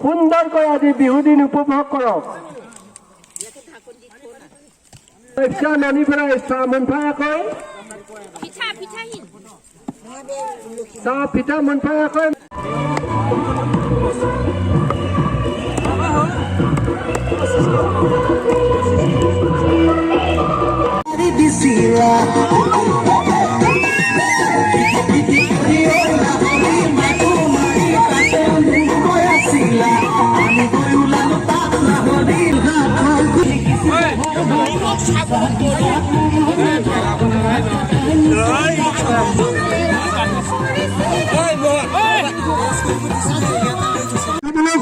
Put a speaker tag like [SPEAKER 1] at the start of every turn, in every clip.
[SPEAKER 1] সুন্দৰকৈ আজি বিহুদিন উপভোগ কৰক। নানি পেলাই চাহ মোনফায়াকৈ চাহ পিঠা মোনফায়াকৈ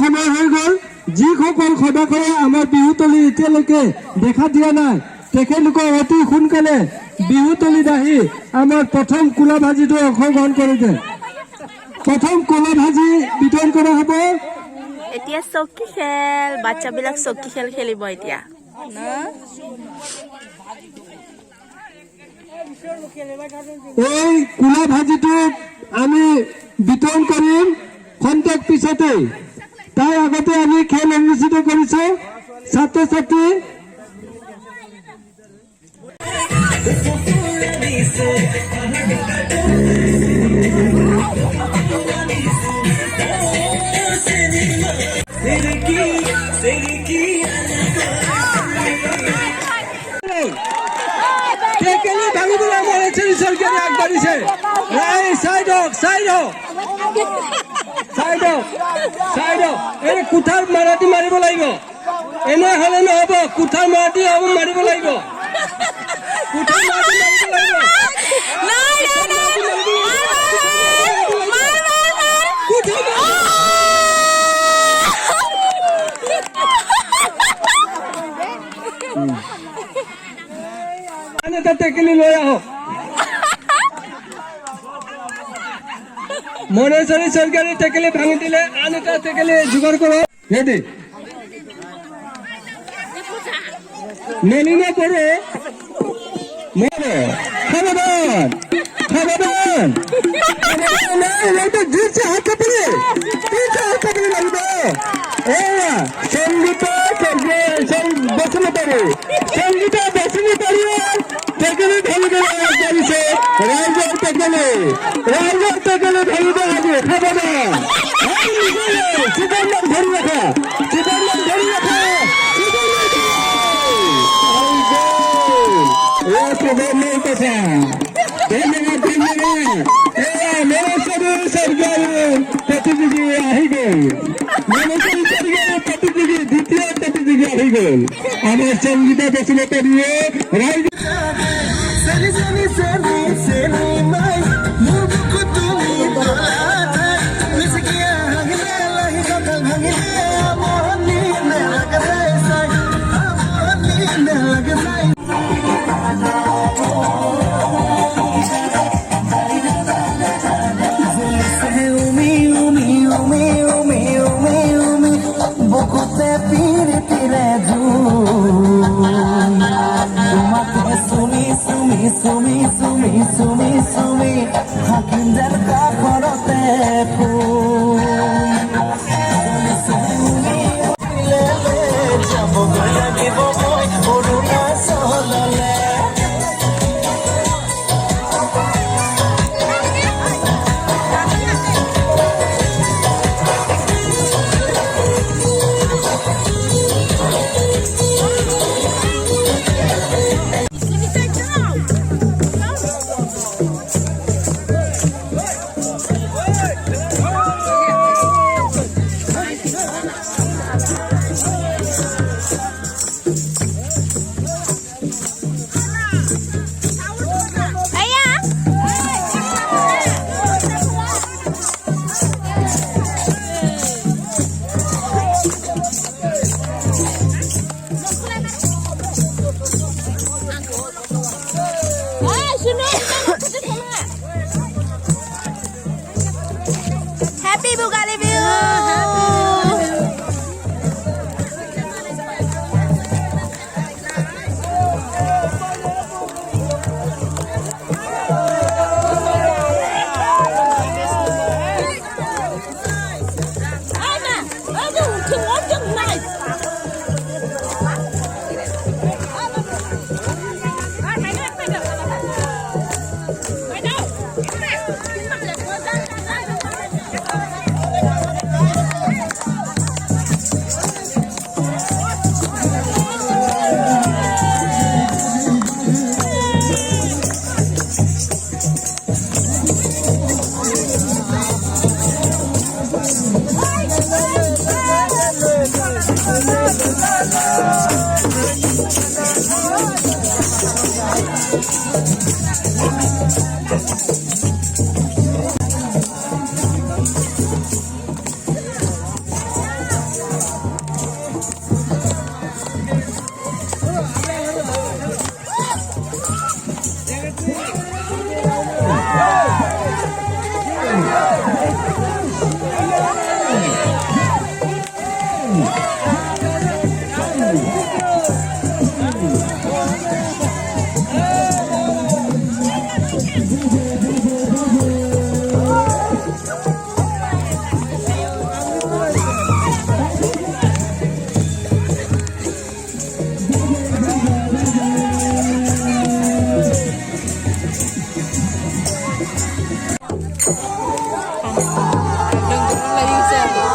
[SPEAKER 1] সময় হৈ গ'ল। যিসকল সদস্যই আমাৰ বিহুতলী এতিয়ালৈকে দেখা দিয়া নাই তেখেতলোকে অতি সোনকালে বিহুতলীত আহি আমাৰ প্ৰথম কোলা ভাজিটো অংশগ্ৰহণ কৰিছে। প্ৰথম কোলা ভাজি বিতৰণ কৰা হ'ব।
[SPEAKER 2] এতিয়া চকী খেল, বাচ্চাবিলাক চকী খেল খেলিব এতিয়া।
[SPEAKER 1] এই কোলা ভাজিটো আমি বিতৰণ কৰিম খন্তেক পিছতে। তাৰ আগতে আমি খেল অনুষ্ঠিত কৰিছো। ছাত্ৰ ছাত্ৰী আগবাঢ়িছে। এই কুঠাৰ মাৰাটি মাৰিব লাগিব। এনে হলে নহব, কুঠাৰ মাৰাটি মাৰিব লাগিব। কুঠাৰ মাৰাটি মাৰিব লাগিব। আন এটা টেকেলি লৈ আহক। মনেশ্বৰী চৰকাৰী টেকেলি ভাঙি দিলে আন এটা টেকেলি যোগাৰ কৰক। ৰেডি মেলিনা পৰে সাৱধান সাৱধান হাত কাপড়ে লাগিব। সংগীত বচন পাৰি সংগীত বচন পাৰি টেকেলি ঢালিবলৈ আগবাঢ়িছে। ৰাইজৰ টেকেলি ঢালিব লাগে। সাৱধান চিকনক ধৰি ৰাখা। प्रतिनिधि আহি গ'ল। দ্বিতীয় প্ৰতিযোগী আহি গ'ল। আমাৰ সংগীত বচনতা দিয়ে ৰাইজ Sumi बैसागो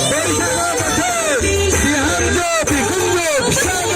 [SPEAKER 1] बोथोर बिहामजो बिखुनजो फिसाज्ला